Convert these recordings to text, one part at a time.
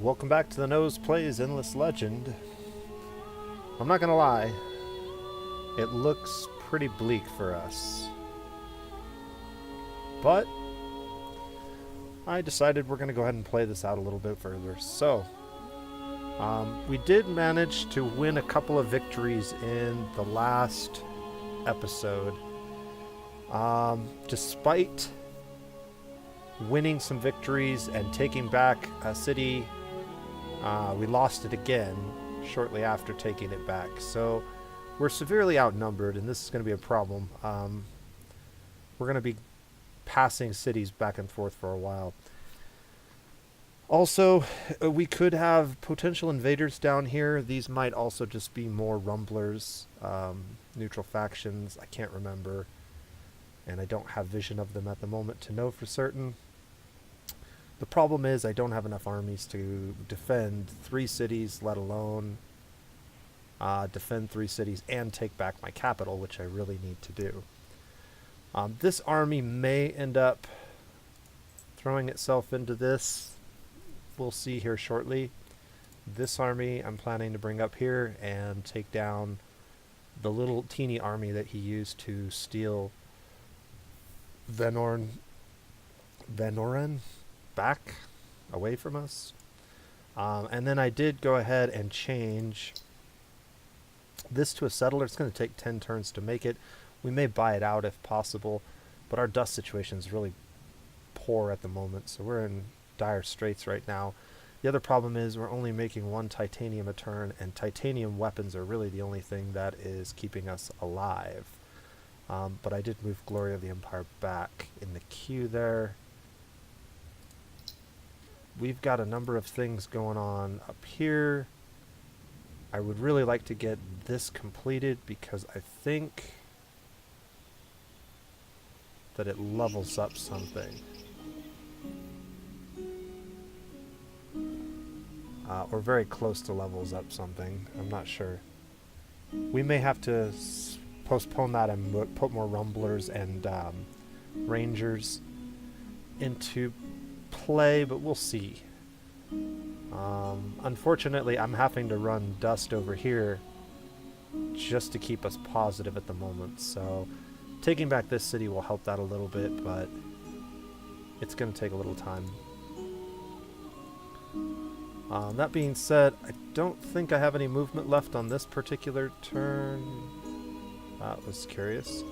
Welcome back to the Nose Plays Endless Legend. I'm not gonna lie, it looks pretty bleak for us. But I decided we're gonna go ahead and play this out a little bit further. So, we did manage to win a couple of victories in the last episode. Despite winning some victories and taking back a city, we lost it again shortly after taking it back. So we're severely outnumbered, and this is going to be a problem. We're going to be passing cities back and forth for a while. Also, we could have potential invaders down here. These might also just be more rumblers, neutral factions. I can't remember, and I don't have vision of them at the moment to know for certain. The problem is I don't have enough armies to defend 3 cities, let alone defend 3 cities and take back my capital, which I really need to do. This army may end up throwing itself into this. We'll see here shortly. This army I'm planning to bring up here and take down the little teeny army that he used to steal Venoren back away from us. And then I did go ahead and change this to a settler. It's going to take 10 turns to make it. We may buy it out if possible, but our dust situation is really poor at the moment, so we're in dire straits right now. The other problem is we're only making 1 titanium a turn, and titanium weapons are really the only thing that is keeping us alive. But I did move Glory of the Empire back in the queue there. We've got a number of things going on up here. I would really like to get this completed because I think that it levels up something. Or very close to levels up something. I'm not sure. We may have to postpone that and put more rumblers and rangers into play, but we'll see. Unfortunately, I'm having to run dust over here just to keep us positive at the moment, so taking back this city will help that a little bit, but it's going to take a little time. That being said, I don't think I have any movement left on this particular turn. That was curious.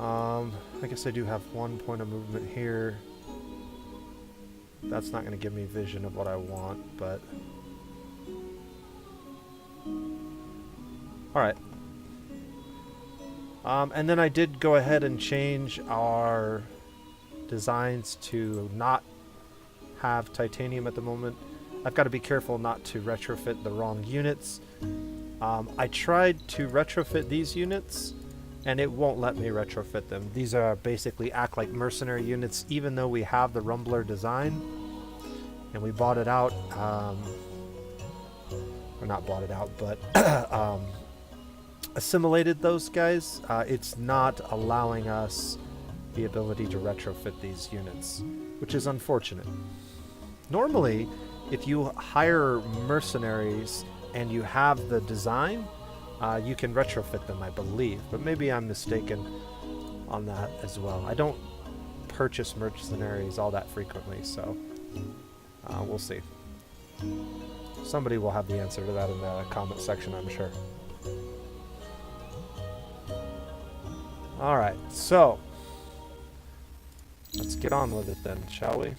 I guess I do have 1 point of movement here. That's not going to give me vision of what I want, but... Alright. And then I did go ahead and change our designs to not have titanium at the moment. I've got to be careful not to retrofit the wrong units. I tried to retrofit these units, and it won't let me retrofit them. These are basically act like mercenary units, even though we have the Rumbler design, and we bought it out, or not bought it out, but assimilated those guys. It's not allowing us the ability to retrofit these units, which is unfortunate. Normally, if you hire mercenaries and you have the design, you can retrofit them, I believe, but maybe I'm mistaken on that as well. I don't purchase mercenaries all that frequently, so we'll see. Somebody will have the answer to that in the comment section, I'm sure. Alright, so let's get on with it then, shall we?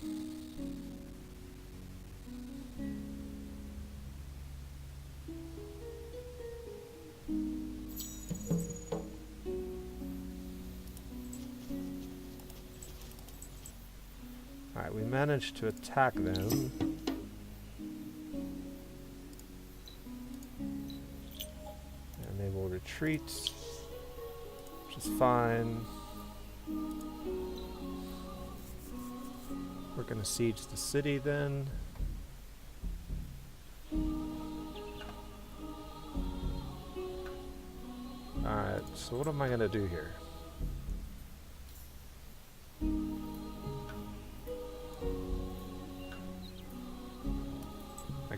Alright, we managed to attack them. And they will retreat, which is fine. We're going to siege the city then. Alright, so what am I going to do here?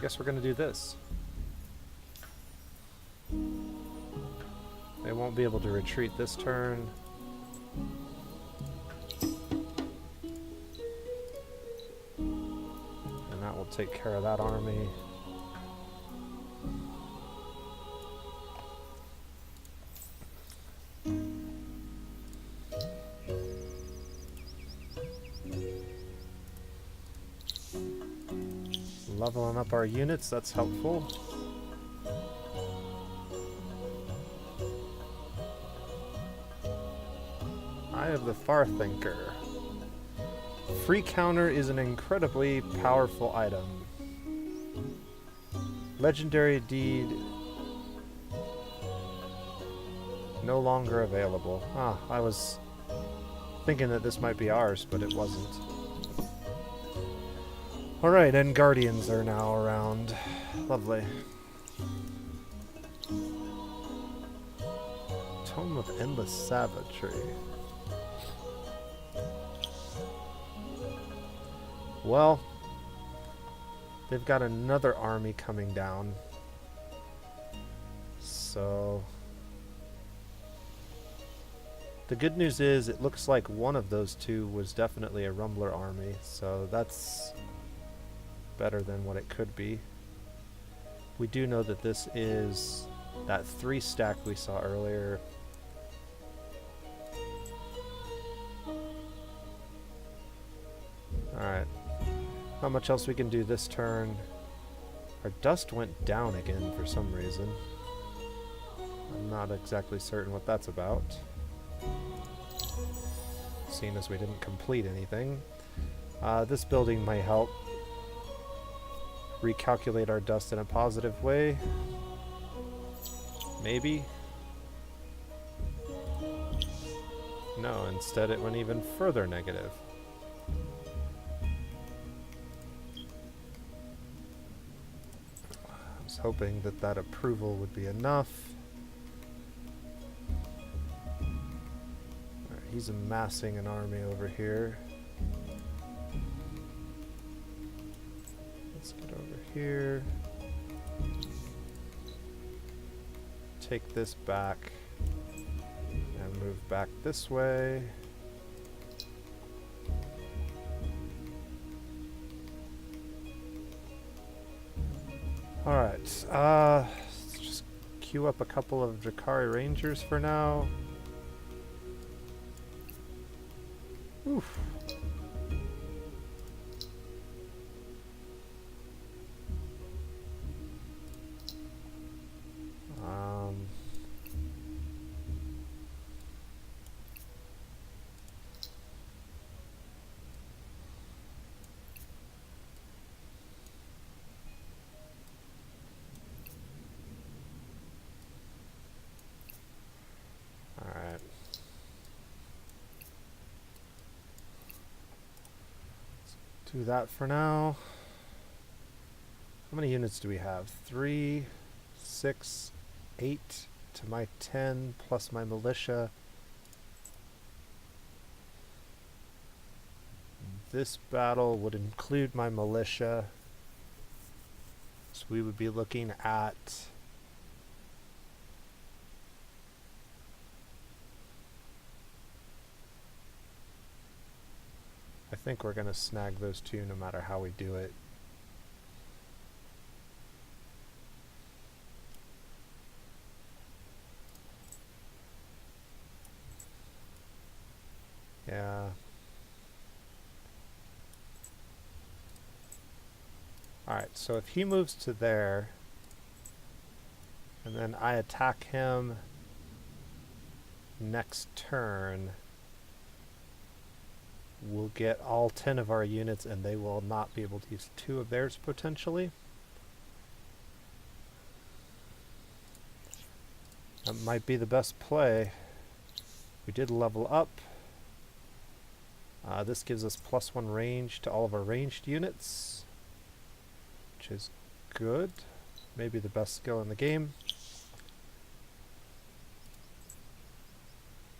guess we're gonna do this. They won't be able to retreat this turn. And that will take care of that army. Leveling up our units, that's helpful. Eye of the Farthinker. Free counter is an incredibly powerful item. Legendary deed no longer available. Ah, I was thinking that this might be ours, but it wasn't. Alright, and Guardians are now around. Lovely. Tome of Endless Savagery. Well, they've got another army coming down. So the good news is it looks like one of those two was definitely a Rumbler army, so that's better than what it could be. We do know that this is that 3 stack we saw earlier. Alright. Not much else we can do this turn. Our dust went down again for some reason. I'm not exactly certain what that's about, seeing as we didn't complete anything. This building might help recalculate our dust in a positive way. Maybe. No, instead it went even further negative. I was hoping that that approval would be enough. Alright, he's amassing an army over here. Let's get over here. Take this back and move back this way. Alright, let's just queue up a couple of Drakari Rangers for now. Oof. Do that for now. How many units do we have? 3, 6, 8 to my 10 plus my militia. This battle would include my militia. So we would be looking at I think we're going to snag those two no matter how we do it. Yeah. Alright, so if he moves to there, and then I attack him next turn, we'll get all 10 of our units and they will not be able to use 2 of theirs potentially. That might be the best play. We did level up. This gives us +1 range to all of our ranged units, which is good. Maybe the best skill in the game.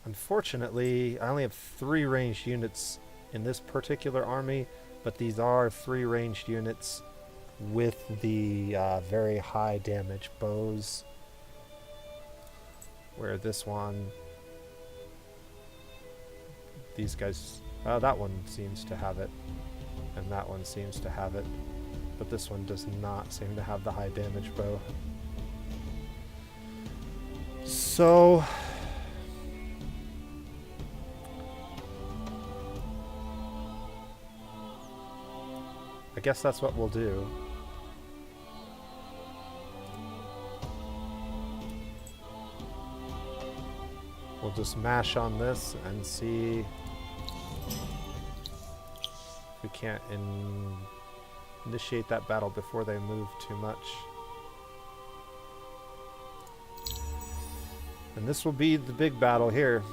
Unfortunately, I only have 3 ranged units in this particular army, but these are 3 ranged units with the very high damage bows, where this one, these guys, that one seems to have it, and that one seems to have it, but this one does not seem to have the high damage bow. So I guess that's what we'll do. We'll just mash on this and see if we can't initiate that battle before they move too much. And this will be the big battle here.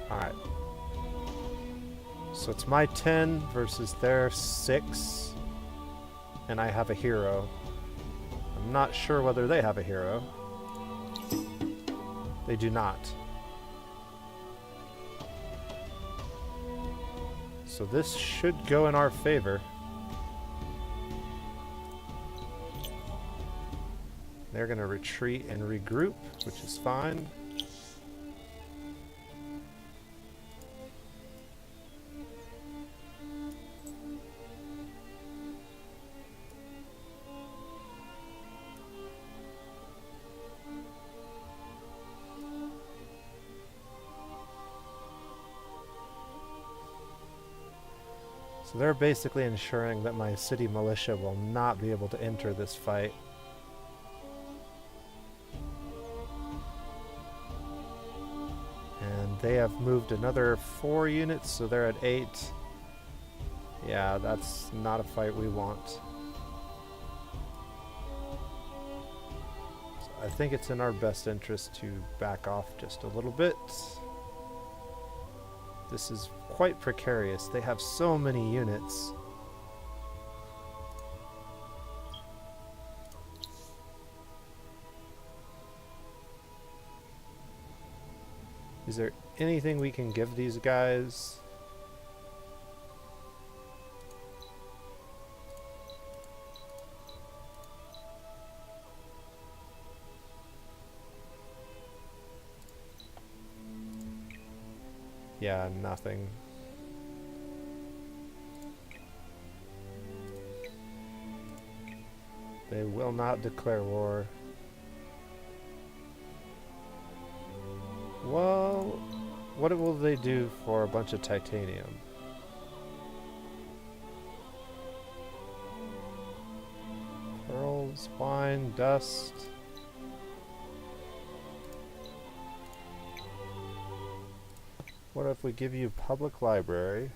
Alright. So it's my 10 versus their 6. And I have a hero. I'm not sure whether they have a hero. They do not. So this should go in our favor. They're going to retreat and regroup, which is fine. So they're basically ensuring that my city militia will not be able to enter this fight. And they have moved another 4 units, so they're at 8. Yeah, that's not a fight we want. So I think it's in our best interest to back off just a little bit. This is quite precarious. They have so many units. Is there anything we can give these guys? Yeah, nothing. They will not declare war. Well, what will they do for a bunch of titanium? Pearls, wine, dust. What if we give you public library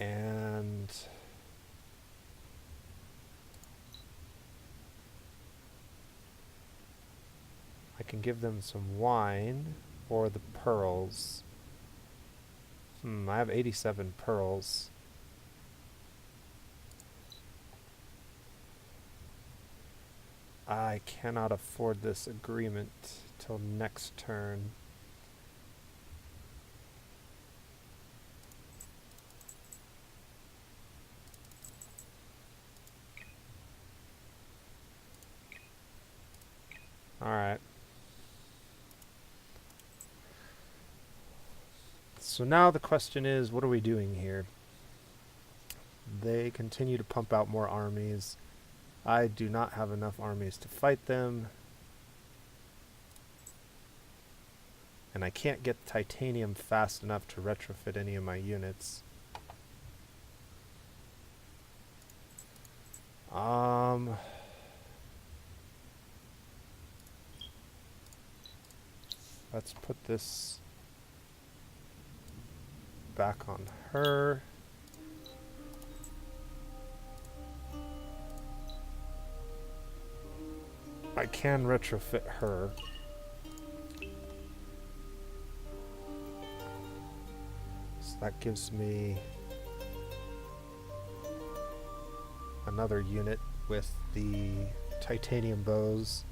and I can give them some wine or the pearls. I have 87 pearls. I cannot afford this agreement till next turn. Alright. So now the question is, what are we doing here? They continue to pump out more armies. I do not have enough armies to fight them. And I can't get titanium fast enough to retrofit any of my units. Let's put this back on her. I can retrofit her. So that gives me another unit with the titanium bows.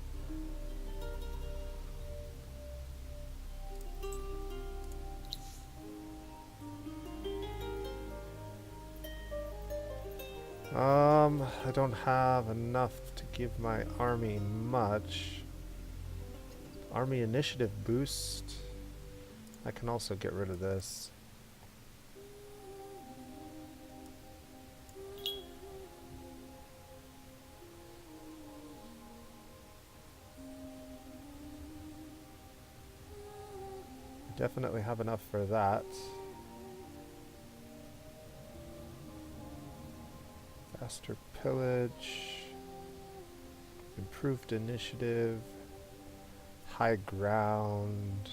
I don't have enough to give my army much. Army initiative boost. I can also get rid of this. Definitely have enough for that. Faster pillage. Improved initiative. High ground.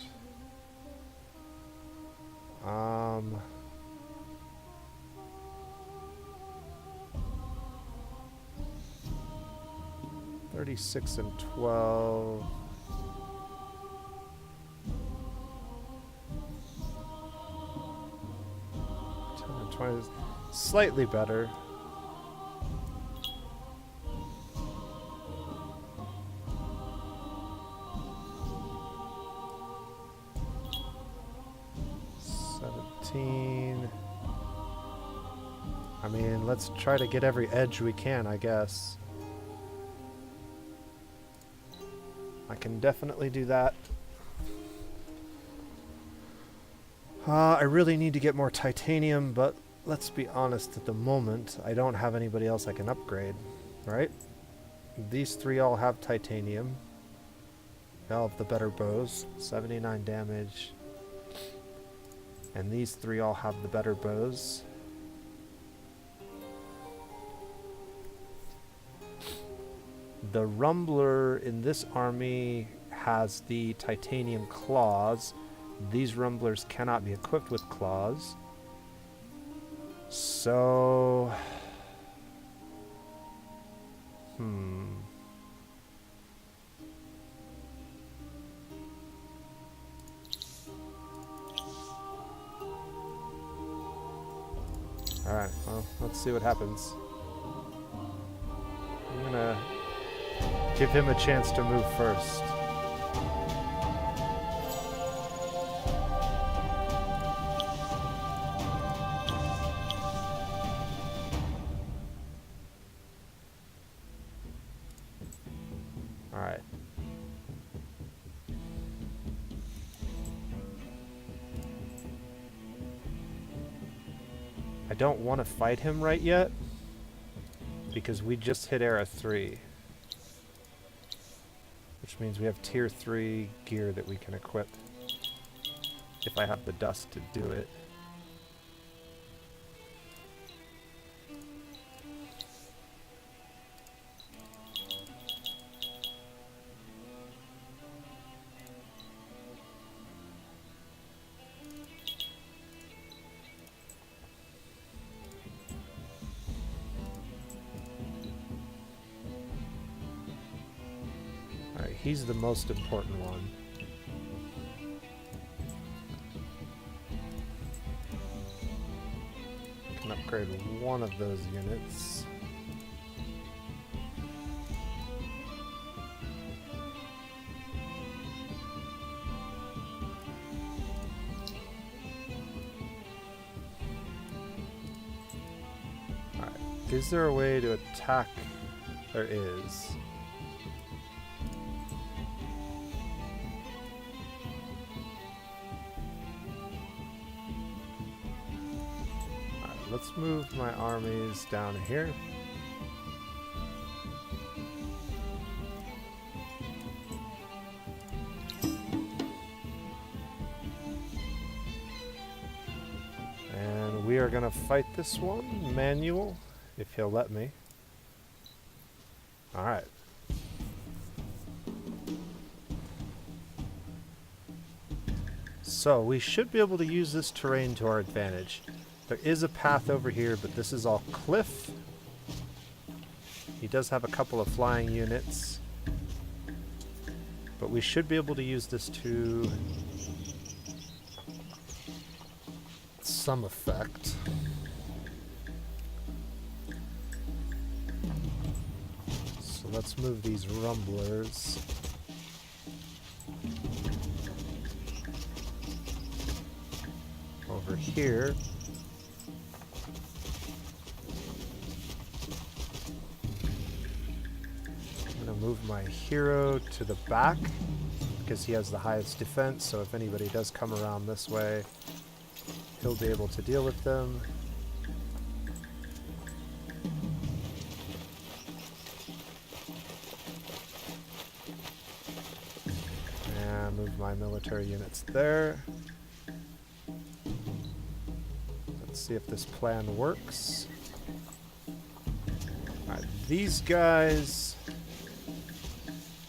36 and 12. 10 and 20 is slightly better. I mean, let's try to get every edge we can, I guess. I can definitely do that. I really need to get more titanium, but let's be honest, at the moment, I don't have anybody else I can upgrade, right? These three all have titanium. They all have the better bows, 79 damage. And these three all have the better bows. The Rumbler in this army has the titanium claws. These Rumblers cannot be equipped with claws. So... Alright, well, let's see what happens. I'm gonna give him a chance to move first. Alright. I don't want to fight him right yet, because we just hit Era 3. Which means we have Tier 3 gear that we can equip. If I have the dust to do it. He's the most important one. I can upgrade one of those units. Alright, is there a way to attack? There is. Let's move my armies down here. And we are going to fight this one, manual, if he'll let me. Alright. So we should be able to use this terrain to our advantage. There is a path over here, but this is all cliff. He does have a couple of flying units. But we should be able to use this to some effect. So let's move these rumblers. Over here. my hero to the back because he has the highest defense, so if anybody does come around this way, he'll be able to deal with them. And move my military units there. Let's see if this plan works. Alright, these guys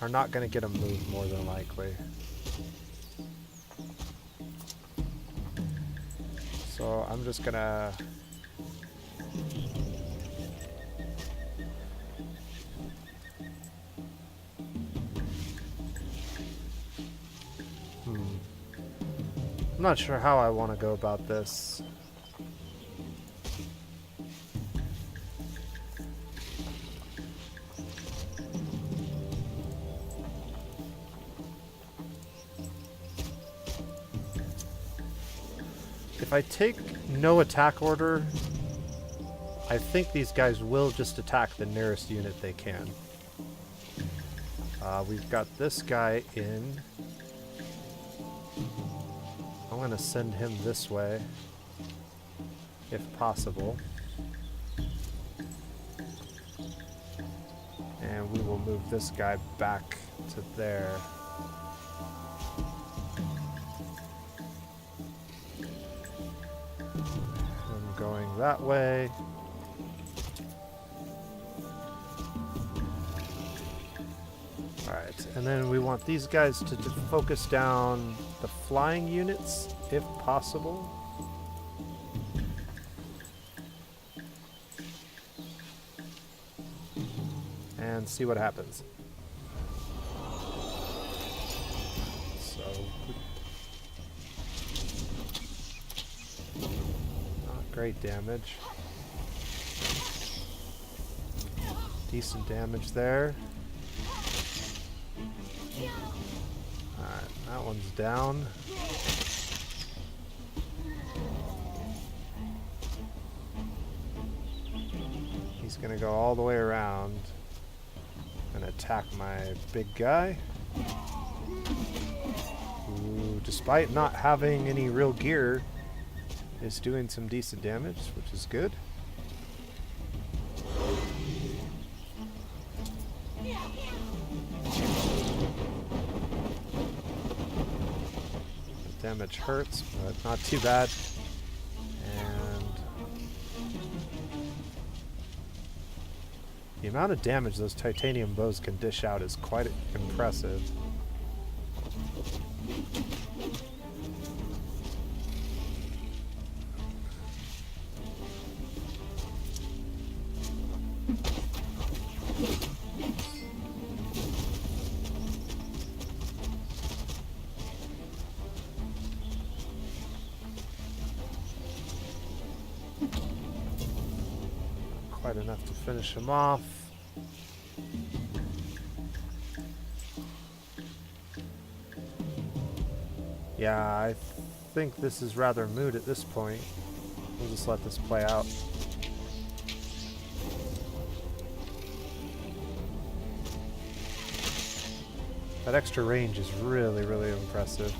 are not going to get a move more than likely. So I'm just going to... I'm not sure how I want to go about this. If I take no attack order, I think these guys will just attack the nearest unit they can. We've got this guy in. I'm going to send him this way, if possible. And we will move this guy back to there. I'm going that way. Alright, and then we want these guys to focus down the flying units, if possible. And see what happens. So, not great damage. Decent damage there. Alright, that one's down. He's gonna go all the way around and attack my big guy. Who, despite not having any real gear, is doing some decent damage, which is good. Damage hurts, but not too bad. And the amount of damage those titanium bows can dish out is quite impressive. Quite enough to finish him off. Yeah, I think this is rather moot at this point. We'll just let this play out. That extra range is really, really impressive.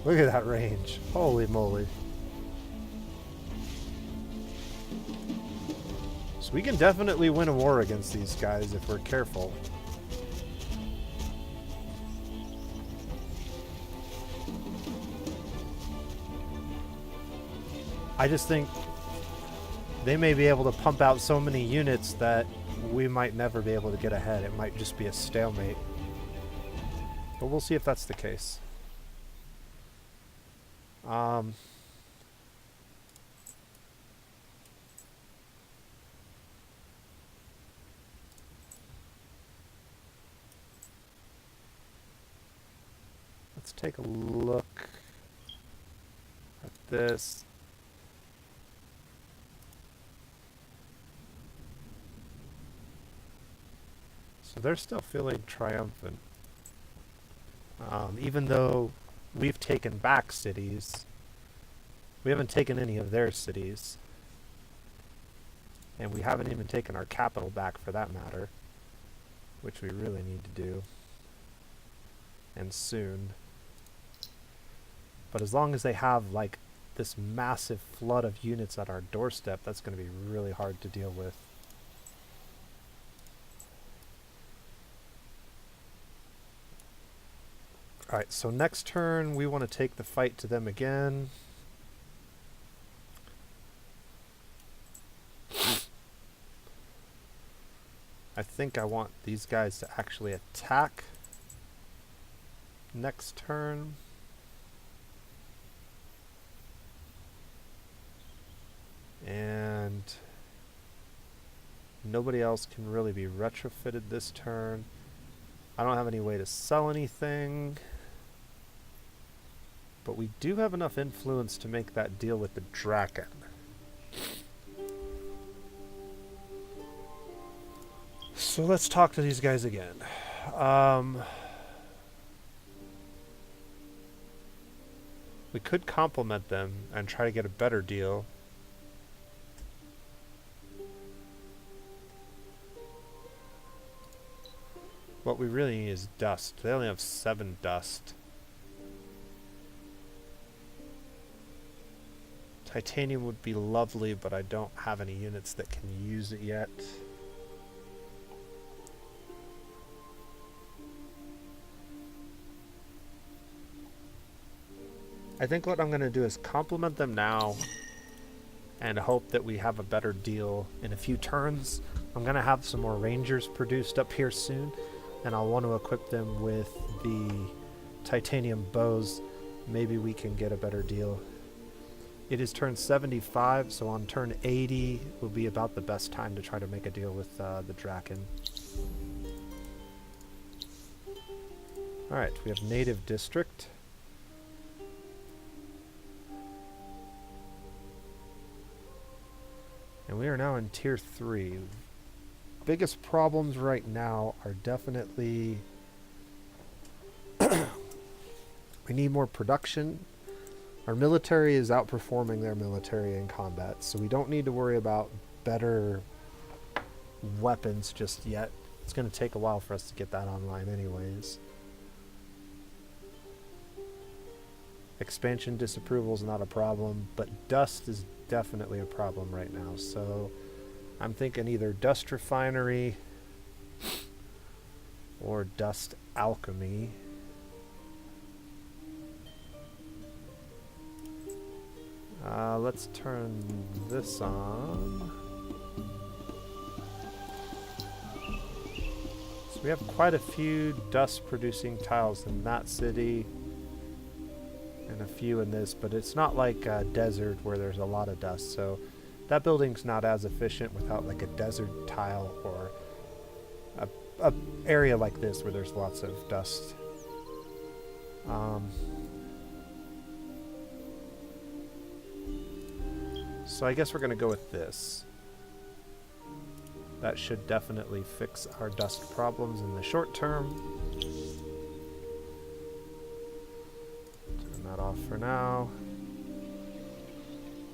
Look at that range. Holy moly. So we can definitely win a war against these guys if we're careful. I just think they may be able to pump out so many units that we might never be able to get ahead. It might just be a stalemate. But we'll see if that's the case. Let's take a look at this. So they're still feeling triumphant. Even though we've taken back cities, We haven't taken any of their cities. And we haven't even taken our capital back for that matter. Which we really need to do. And soon. But as long as they have, like, this massive flood of units at our doorstep, that's going to be really hard to deal with. Alright, so next turn we want to take the fight to them again. I think I want these guys to actually attack next turn. And nobody else can really be retrofitted this turn. I don't have any way to sell anything. But we do have enough influence to make that deal with the Draken. So let's talk to these guys again. We could compliment them and try to get a better deal. What we really need is dust. They only have 7 dust. Titanium would be lovely, but I don't have any units that can use it yet. I think what I'm going to do is compliment them now and hope that we have a better deal in a few turns. I'm going to have some more Rangers produced up here soon, and I'll want to equip them with the titanium bows. Maybe we can get a better deal. It is turn 75, so on turn 80 will be about the best time to try to make a deal with the Draken. Alright, we have native district. And we are now in tier 3. Biggest problems right now are definitely we need more production. Our military is outperforming their military in combat, so we don't need to worry about better weapons just yet. It's going to take a while for us to get that online anyways. Expansion disapproval is not a problem, but dust is definitely a problem right now. So I'm thinking either dust refinery or dust alchemy. Let's turn this on. So we have quite a few dust producing tiles in that city and a few in this, but it's not like a desert where there's a lot of dust, so that building's not as efficient without like a desert tile or a area like this where there's lots of dust. So I guess we're going to go with this. That should definitely fix our dust problems in the short term. Turn that off for now.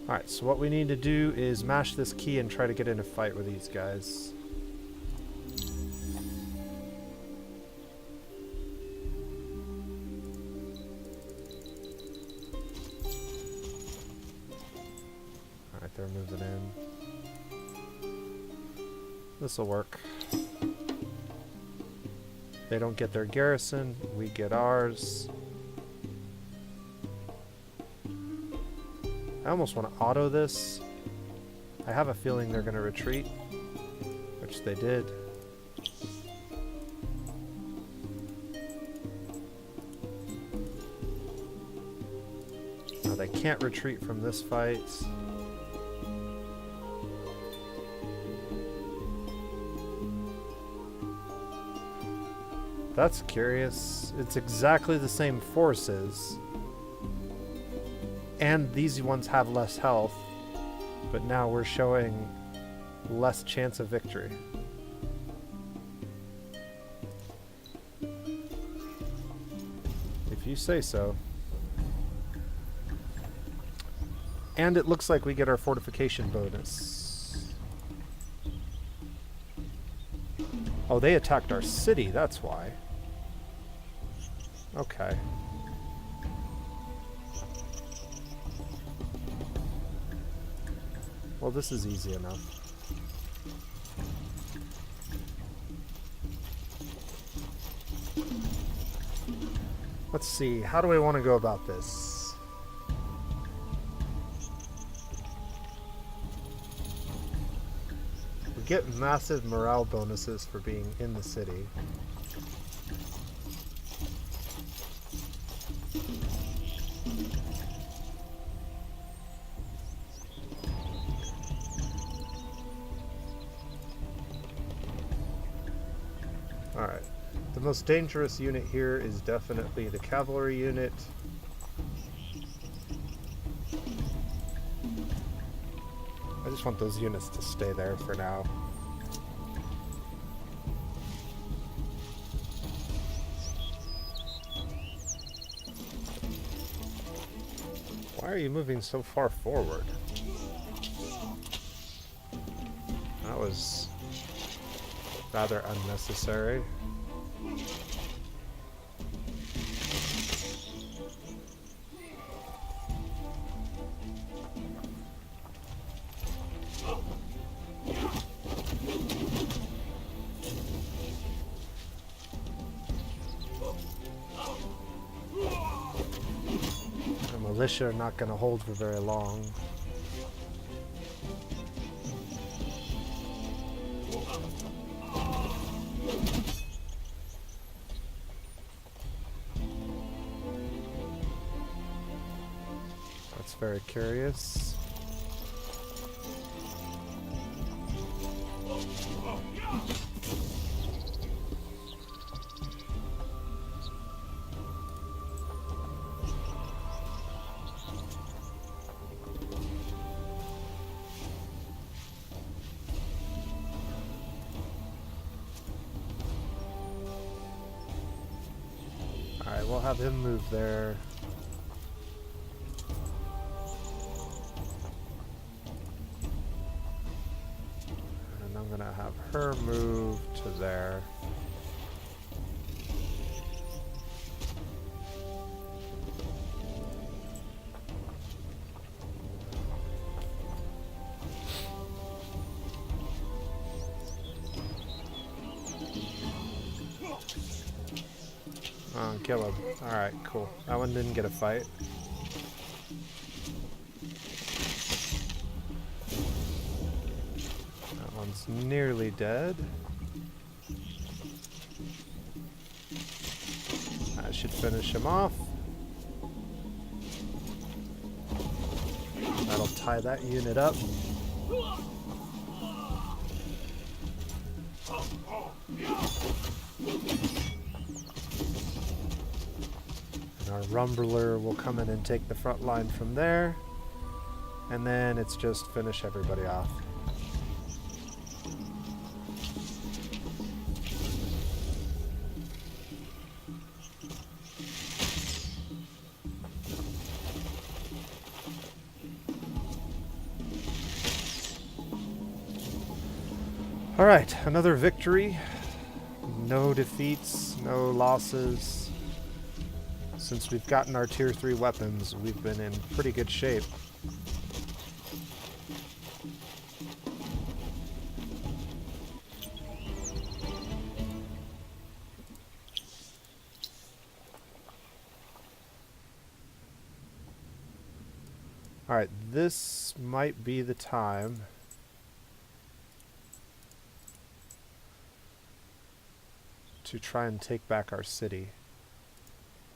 Alright, so what we need to do is mash this key and try to get in a fight with these guys. Alright, they're moving in. This'll work. They don't get their garrison, we get ours. I almost want to auto this. I have a feeling they're going to retreat, which they did. Now they can't retreat from this fight. That's curious. It's exactly the same forces. And these ones have less health. But now we're showing less chance of victory. If you say so. And it looks like we get our fortification bonus. Oh, they attacked our city, that's why. Okay. Well, this is easy enough. Let's see, how do I want to go about this? We get massive morale bonuses for being in the city. Alright. The most dangerous unit here is definitely the cavalry unit. I just want those units to stay there for now. Why are you moving so far forward? That was rather unnecessary. The militia are not going to hold for very long. That's very curious. Alright, we'll have him move there. And I'm gonna have her move to there. Oh, kill him. Alright, cool. That one didn't get a fight. That one's nearly dead. That should finish him off. That'll tie that unit up. Our Rumbler will come in and take the front line from there, and then it's just finish everybody off. Alright, another victory. No defeats, no losses. Since we've gotten our tier 3 weapons, we've been in pretty good shape. Alright, this might be the time to try and take back our city.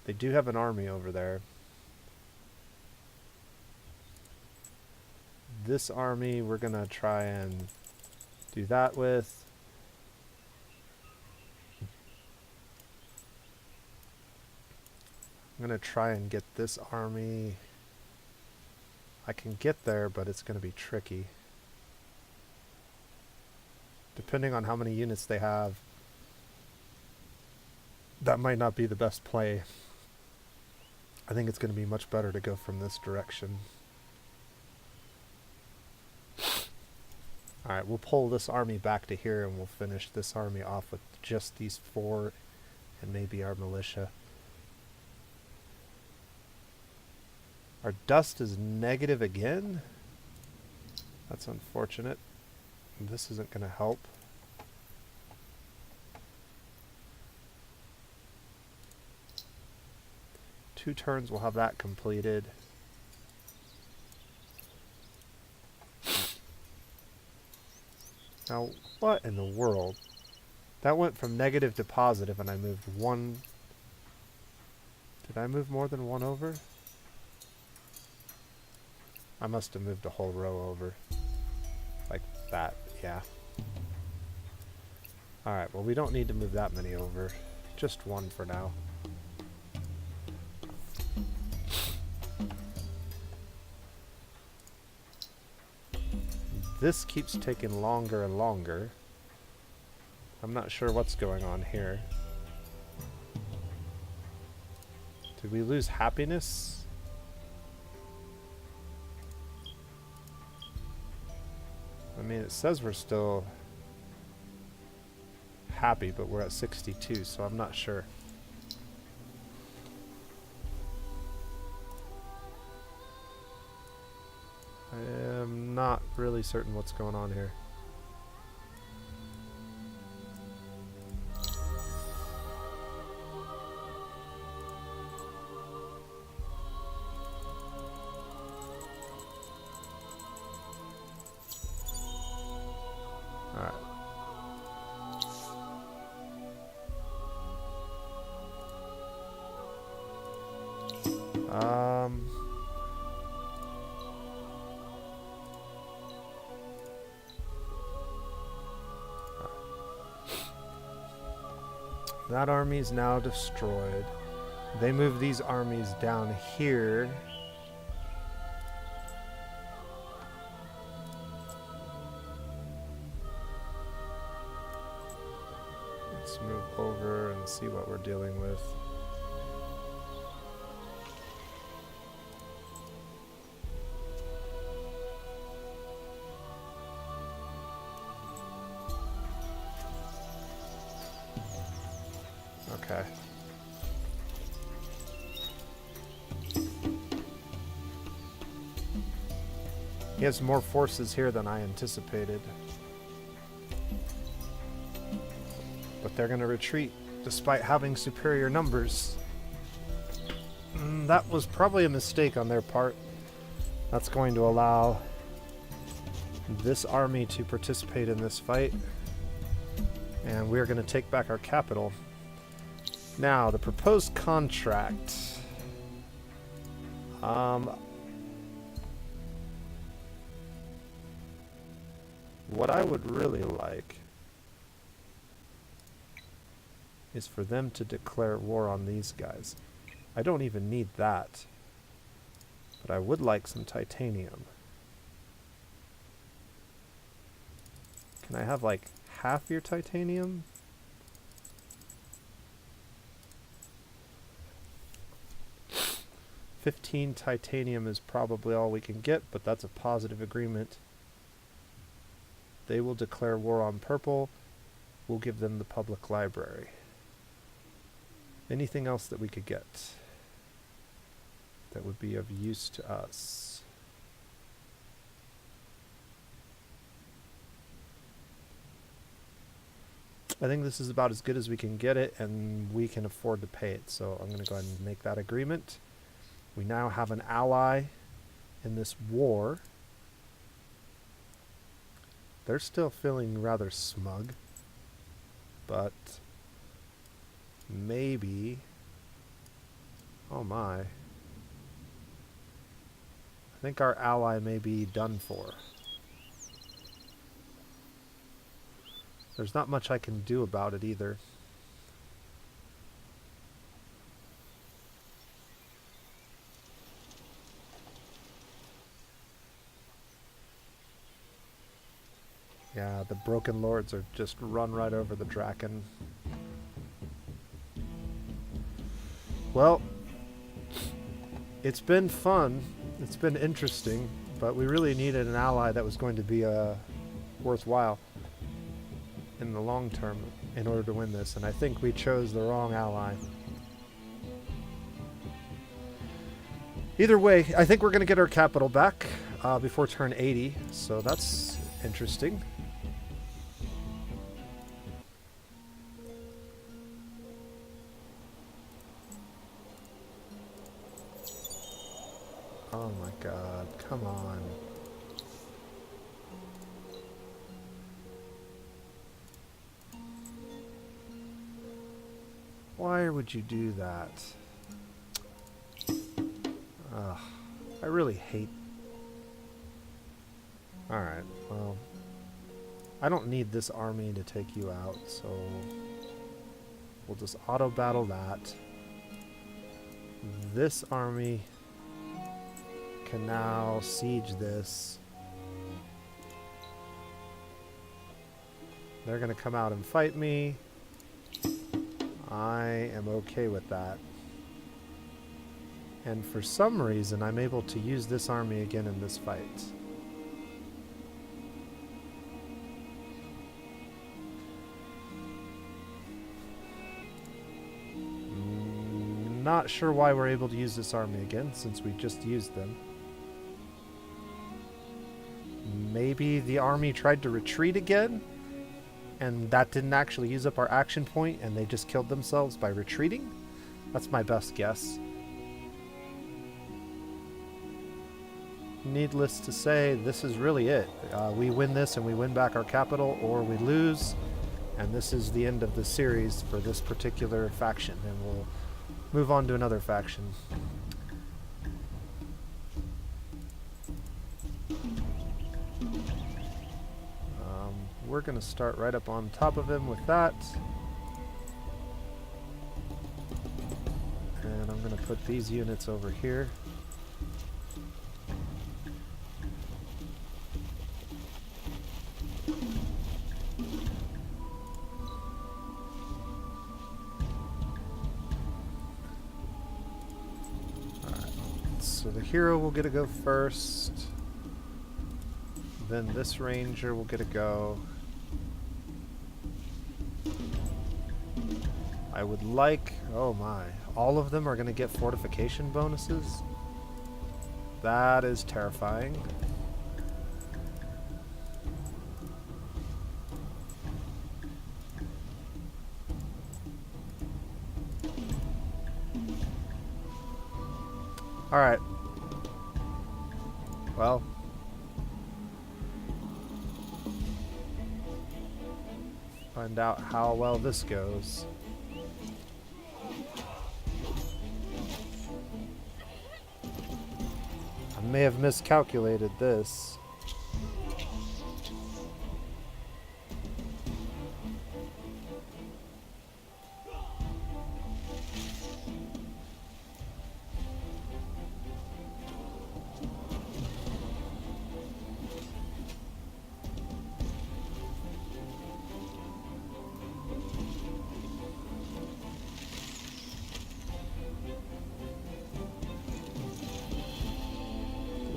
They do have an army over there. This army we're gonna try and do that with. I'm gonna try and get this army. I can get there, but it's gonna be tricky. Depending on how many units they have, that might not be the best play. I think it's going to be much better to go from this direction. Alright, we'll pull this army back to here and we'll finish this army off with just these 4 and maybe our militia. Our dust is negative again? That's unfortunate. This isn't going to help. Two turns, we'll have that completed. Now, what in the world? That went from negative to positive and I moved 1. Did I move more than 1 over? I must have moved a whole row over. Like that, yeah. Alright, well we don't need to move that many over. Just 1 for now. This keeps taking longer and longer. I'm not sure what's going on here. Did we lose happiness? I mean, it says we're still happy, but we're at 62, so I'm not sure. I am not really certain what's going on here. That army is now destroyed. They move these armies down here. Let's move over and see what we're dealing with. Okay. He has more forces here than I anticipated. But they're going to retreat despite having superior numbers. That was probably a mistake on their part. That's going to allow this army to participate in this fight. And we're going to take back our capital. Now, the proposed contract. What I would really like is for them to declare war on these guys. I don't even need that. But I would like some titanium. Can I have like half your titanium? $15 titanium is probably all we can get, but that's a positive agreement. They will declare war on purple. We'll give them the public library. Anything else that we could get that would be of use to us? I think this is about as good as we can get it, and we can afford to pay it. So I'm going to go ahead and make that agreement. We now have an ally in this war. They're still feeling rather smug, but maybe, oh my, I think our ally may be done for. There's not much I can do about it either. Yeah, the Broken Lords are just run right over the Draken. Well, it's been fun. It's been interesting, but we really needed an ally that was going to be a worthwhile in the long term in order to win this, and I think we chose the wrong ally. Either way, I think we're going to get our capital back before turn 80, so that's interesting. Oh my god, come on. Why would you do that? Ugh, I really hate... Alright, well... I don't need this army to take you out, so... we'll just auto-battle that. This army can now siege this. They're gonna come out and fight me. I am okay with that. And for some reason, I'm able to use this army again in this fight. Not sure why we're able to use this army again, since we just used them. Maybe the army tried to retreat again, and that didn't actually use up our action point, and they just killed themselves by retreating? That's my best guess. Needless to say, this is really it. We win this and we win back our capital, or we lose, and this is the end of the series for this particular faction, and we'll move on to another faction. We're going to start right up on top of him with that. And I'm going to put these units over here. Alright, so the hero will get to go first. Then this ranger will get a go. I would like... oh my. All of them are going to get fortification bonuses? That is terrifying. Alright. Well... find out how well this goes. I may have miscalculated this.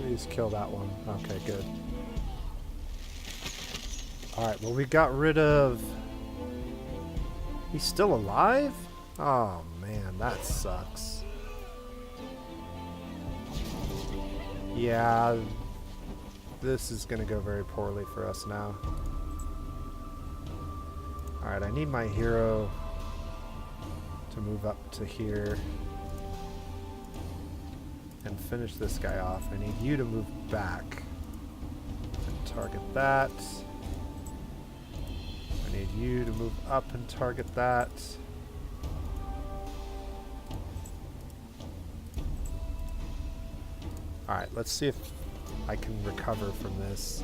Please kill that one. Okay, good. Alright, well we got rid of... he's still alive? Oh man, that sucks. Yeah, this is gonna go very poorly for us now. Alright, I need my hero to move up to here and finish this guy off. I need you to move back and target that. I need you to move up and target that. Alright, let's see if I can recover from this.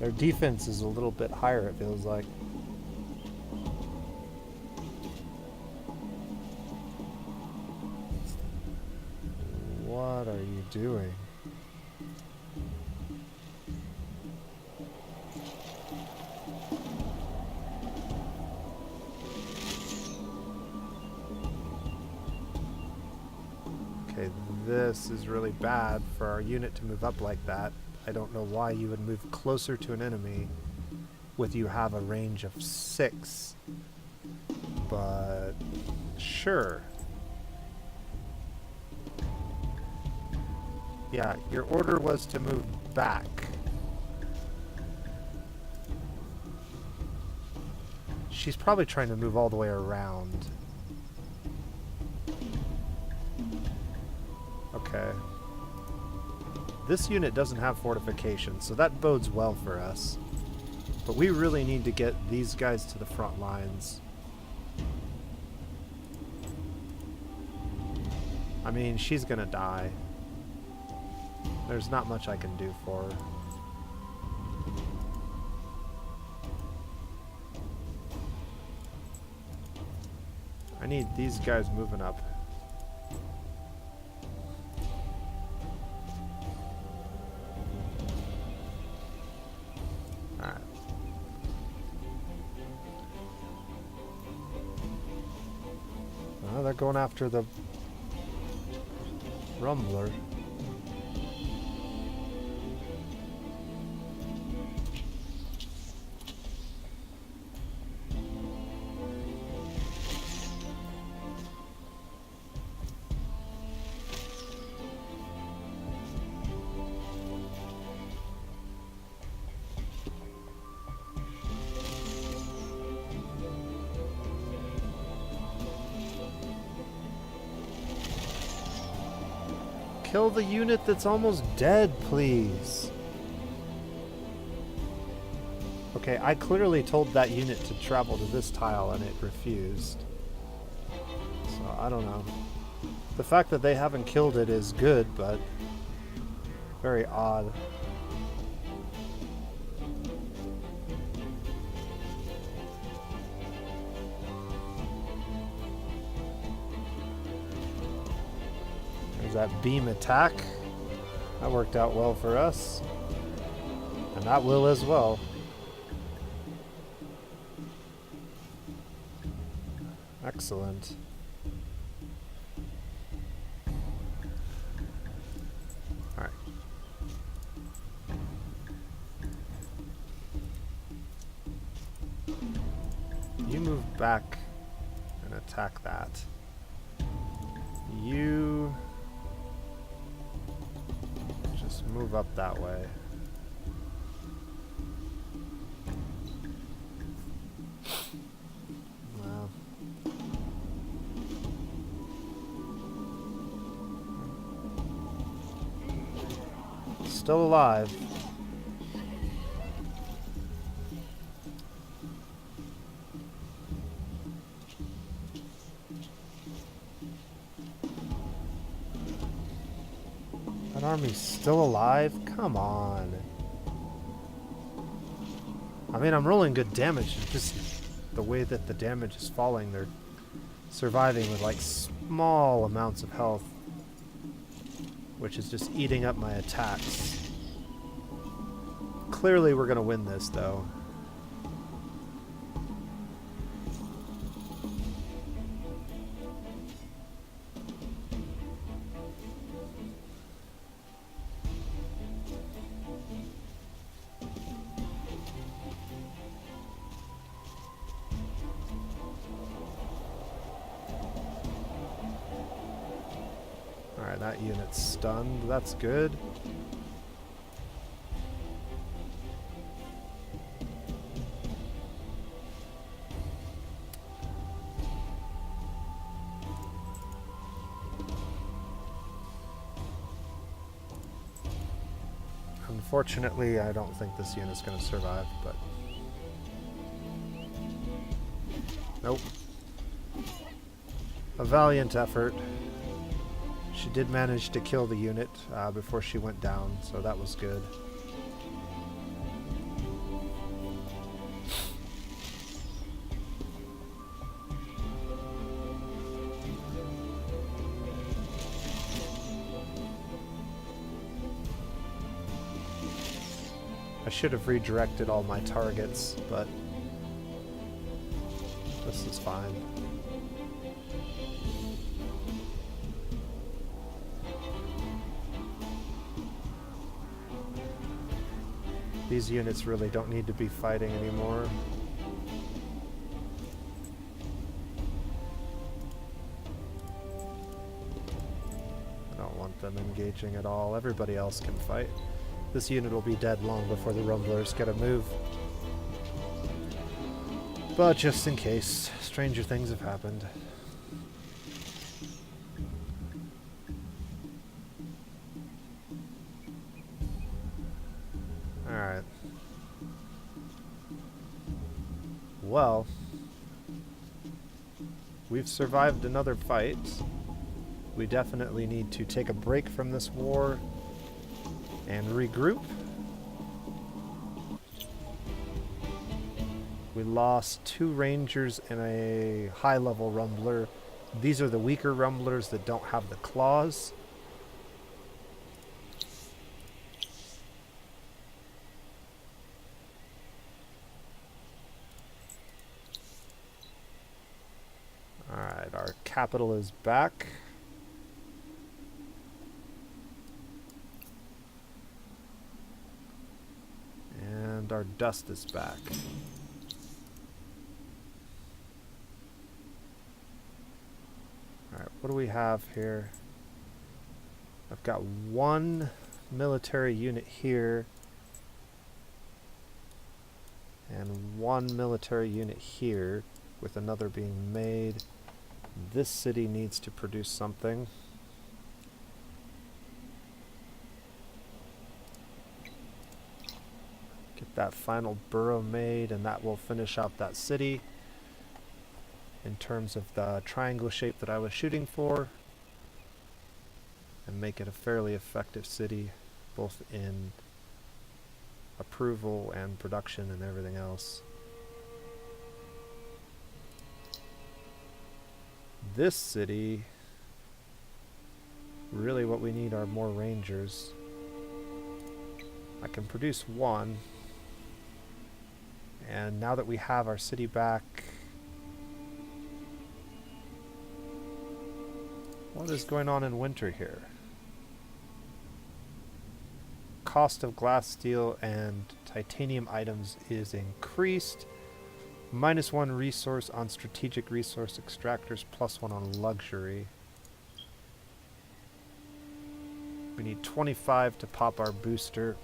Their defense is a little bit higher, it feels like. What are you doing? Okay, this is really bad for our unit to move up like that. I don't know why you would move closer to an enemy with you have a range of 6. But sure. Yeah, your order was to move back. She's probably trying to move all the way around. Okay. This unit doesn't have fortification, so that bodes well for us. But we really need to get these guys to the front lines. I mean, she's gonna die. There's not much I can do for her. I need these guys moving up. Alright. Well, they're going after the Rumbler. Kill the unit that's almost dead, please. Okay, I clearly told that unit to travel to this tile and it refused. So, I don't know. The fact that they haven't killed it is good, but very odd. That beam attack, that worked out well for us, and that will as well. Excellent. All right. You move back and attack that. You move up that way. Wow. Still alive. That army's still alive? Come on. I mean, I'm rolling good damage. It's just the way that the damage is falling, they're surviving with like small amounts of health, which is just eating up my attacks. Clearly we're gonna win this though. Alright, that unit's stunned. That's good. Unfortunately, I don't think this unit's going to survive, but... Nope. A valiant effort. She did manage to kill the unit before she went down, so that was good. I should have redirected all my targets, but this is fine. These units really don't need to be fighting anymore. I don't want them engaging at all. Everybody else can fight. This unit will be dead long before the Rumblers get a move. But just in case, stranger things have happened. Alright. Well, we've survived another fight. We definitely need to take a break from this war and regroup. We lost 2 Rangers and a high-level Rumbler. These are the weaker Rumblers that don't have the claws. Alright, our capital is back. And our dust is back. Alright, what do we have here? I've got 1 military unit here and 1 military unit here, with another being made. This city needs to produce something. Get that final borough made, and that will finish out that city in terms of the triangle shape that I was shooting for, and make it a fairly effective city, both in approval and production and everything else. This city, really what we need are more rangers. I can produce 1, and now that we have our city back, what is going on in winter here? Cost of glass, steel, and titanium items is increased. -1 resource on strategic resource extractors, +1 on luxury. We need 25 to pop our booster.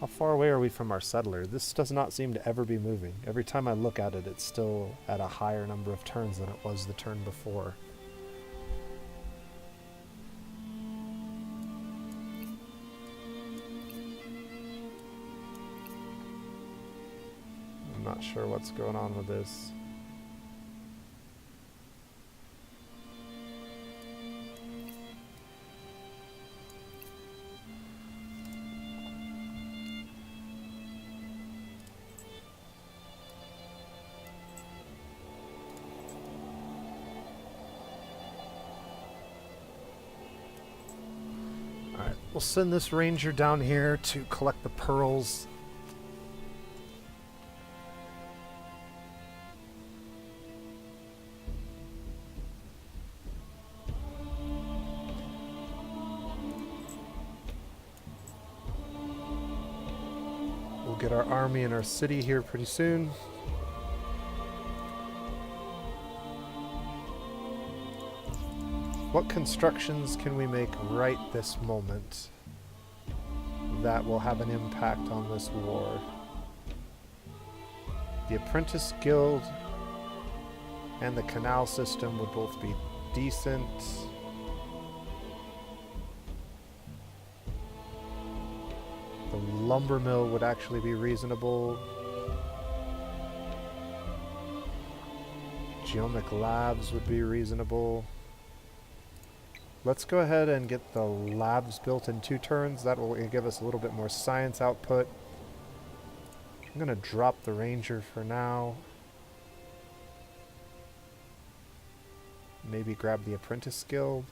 How far away are we from our settler? This does not seem to ever be moving. Every time I look at it, it's still at a higher number of turns than it was the turn before. I'm not sure what's going on with this. Alright, we'll send this ranger down here to collect the pearls. We'll get our army and our city here pretty soon. What constructions can we make right this moment that will have an impact on this war? The Apprentice Guild and the canal system would both be decent. The lumber mill would actually be reasonable. Geomic labs would be reasonable. Let's go ahead and get the labs built in 2 turns. That will give us a little bit more science output. I'm going to drop the ranger for now. Maybe grab the Apprentice Guild.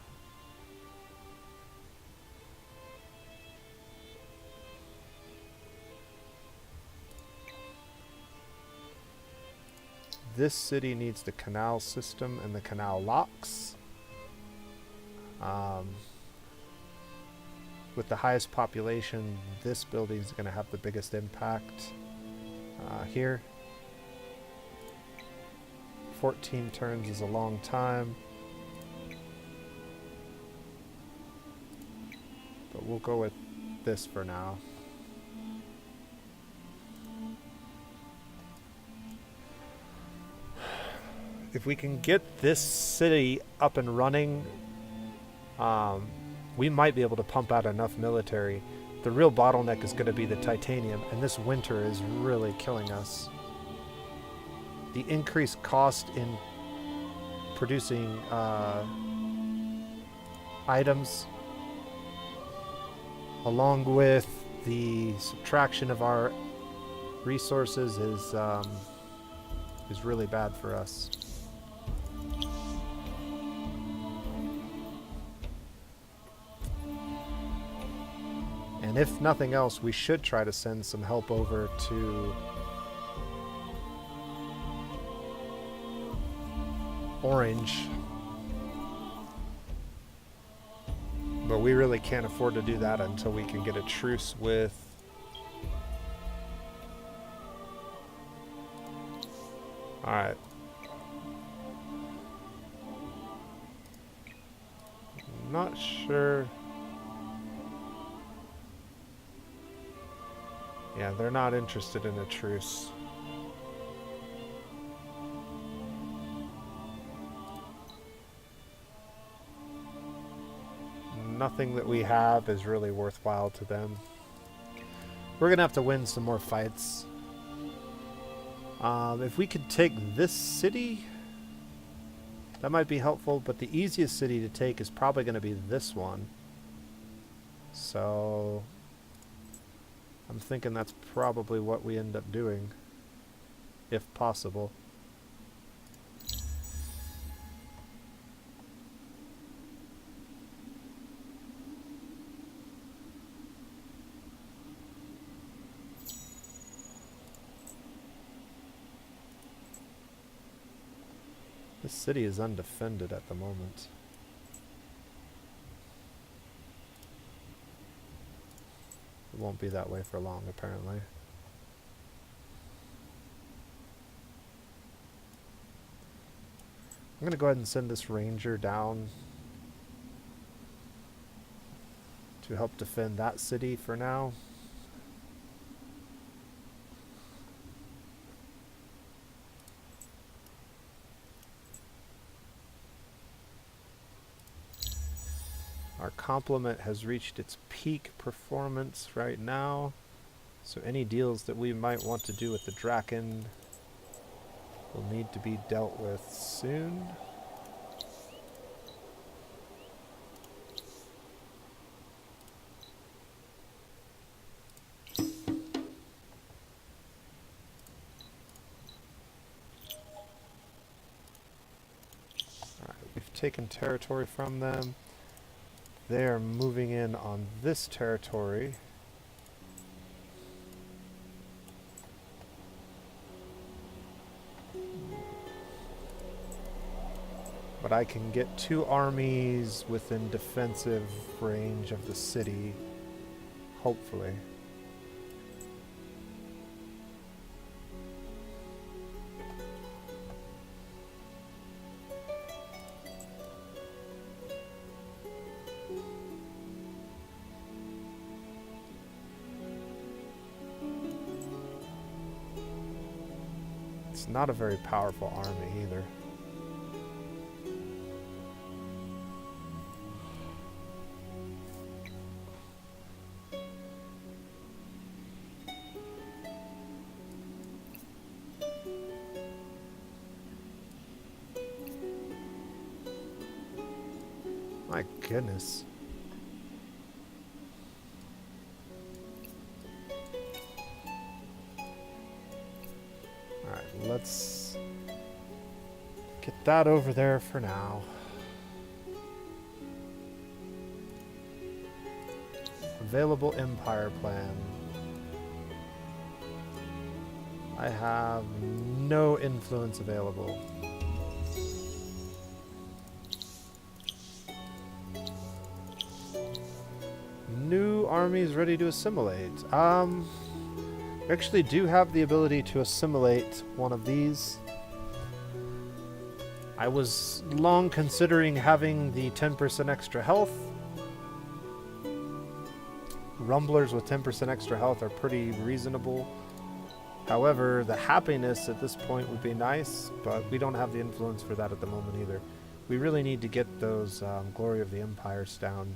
this city needs the canal system and the canal locks. With the highest population, this building is going to have the biggest impact here. 14 turns is a long time. But we'll go with this for now. If we can get this city up and running, we might be able to pump out enough military. The real bottleneck is going to be the titanium, and this winter is really killing us. The increased cost in producing items, along with the subtraction of our resources, is really bad for us. And if nothing else, we should try to send some help over to Orange. But we really can't afford to do that until we can get a truce with Alright. Not sure. Yeah, they're not interested in a truce. Nothing that we have is really worthwhile to them. We're gonna have to win some more fights. If we could take this city, that might be helpful, but the easiest city to take is probably going to be this one. So I'm thinking that's probably what we end up doing, if possible. This city is undefended at the moment. It won't be that way for long, apparently. I'm going to go ahead and send this ranger down to help defend that city for now. Our complement has reached its peak performance right now, so any deals that we might want to do with the Draken will need to be dealt with soon. Alright, we've taken territory from them. They are moving in on this territory. But I can get 2 armies within defensive range of the city, hopefully. It's not a very powerful army either. My goodness. Alright, let's get that over there for now. Available empire plan. I have no influence available. New armies ready to assimilate. We actually do have the ability to assimilate one of these. I was long considering having the 10% extra health. Rumblers with 10% extra health are pretty reasonable. However, the happiness at this point would be nice, but we don't have the influence for that at the moment either. We really need to get those Glory of the Empires down.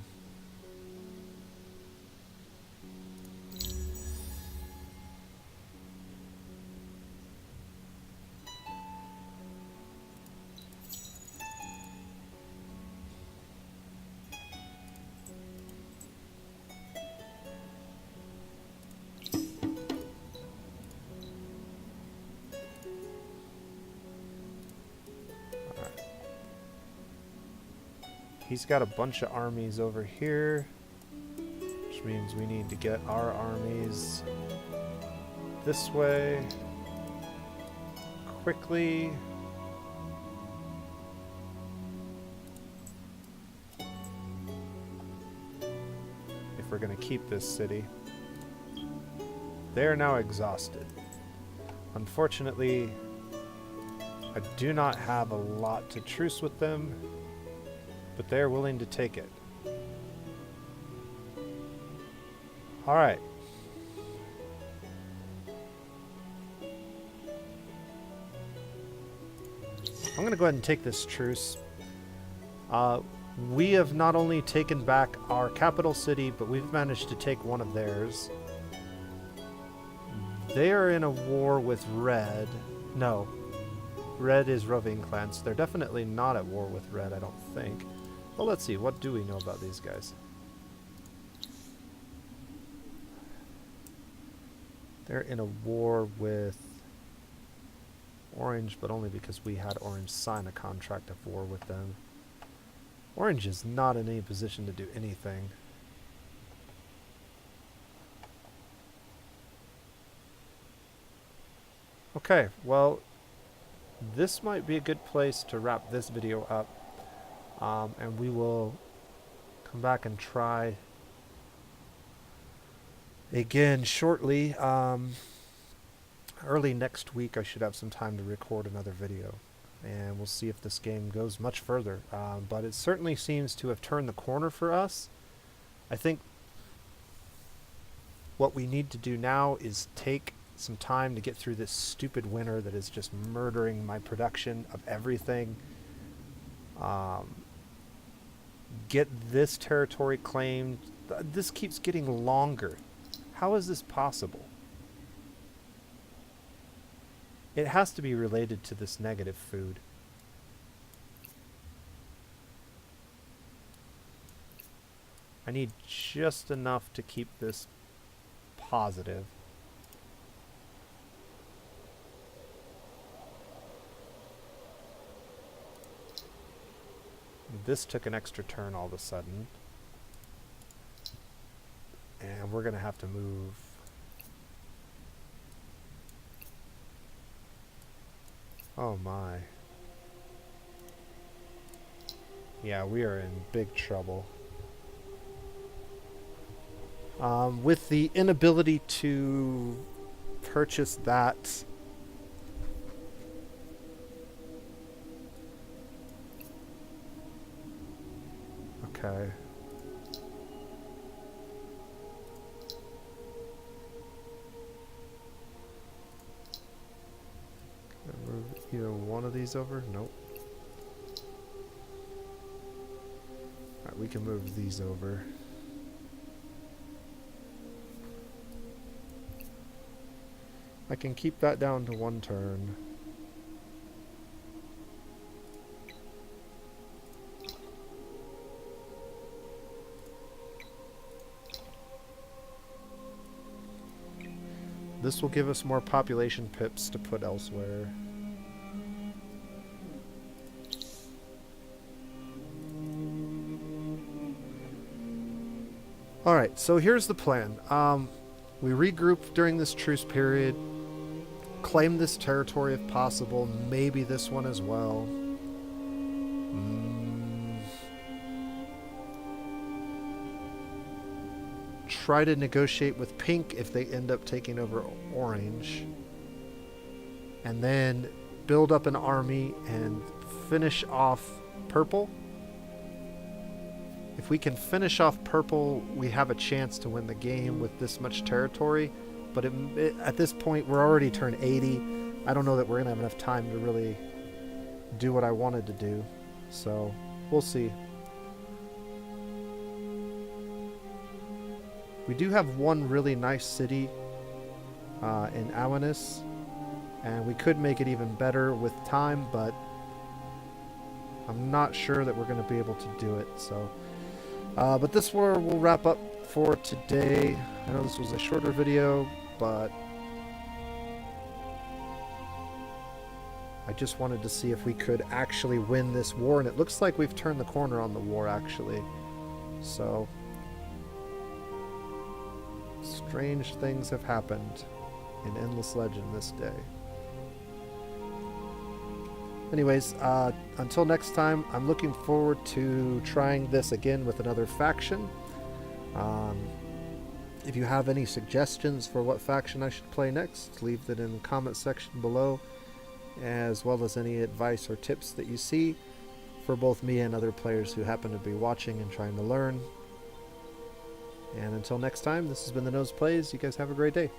He's got a bunch of armies over here, which means we need to get our armies this way quickly. If we're going to keep this city. They are now exhausted. Unfortunately, I do not have a lot to truce with them, but they're willing to take it. Alright. I'm going to go ahead and take this truce. We have not only taken back our capital city, but we've managed to take one of theirs. They are in a war with Red. No. Red is roving clans. They're definitely not at war with Red, I don't think. Well, let's see. What do we know about these guys? They're in a war with Orange, but only because we had Orange sign a contract of war with them. Orange is not in any position to do anything. Okay, well, this might be a good place to wrap this video up. And we will come back and try again shortly. Early next week I should have some time to record another video, and we'll see if this game goes much further. But it certainly seems to have turned the corner for us. I think what we need to do now is take some time to get through this stupid winter that is just murdering my production of everything. Get this territory claimed. This keeps getting longer. How is this possible? It has to be related to this negative food. I need just enough to keep this positive. This took an extra turn all of a sudden. And we're going to have to move. Oh my. Yeah, we are in big trouble. With the inability to purchase that. Okay. Can I move either one of these over? Nope. Alright, we can move these over. I can keep that down to one turn. This will give us more population pips to put elsewhere. Alright, so here's the plan. We regroup during this truce period, claim this territory if possible. Maybe this one as well. Try to negotiate with pink if they end up taking over orange. And then build up an army and finish off purple. If we can finish off purple, we have a chance to win the game with this much territory. But at this point, we're already turned 80. I don't know that we're going to have enough time to really do what I wanted to do. So, we'll see. We do have one really nice city in Awanis. And we could make it even better with time, but I'm not sure that we're going to be able to do it. So, but this is where we'll wrap up for today. I know this was a shorter video, but I just wanted to see if we could actually win this war, and it looks like we've turned the corner on the war, actually. So, strange things have happened in Endless Legend this day. Anyways, until next time, I'm looking forward to trying this again with another faction. If you have any suggestions for what faction I should play next, leave that in the comment section below, as well as any advice or tips that you see for both me and other players who happen to be watching and trying to learn. And until next time, this has been The Nose Plays. You guys have a great day.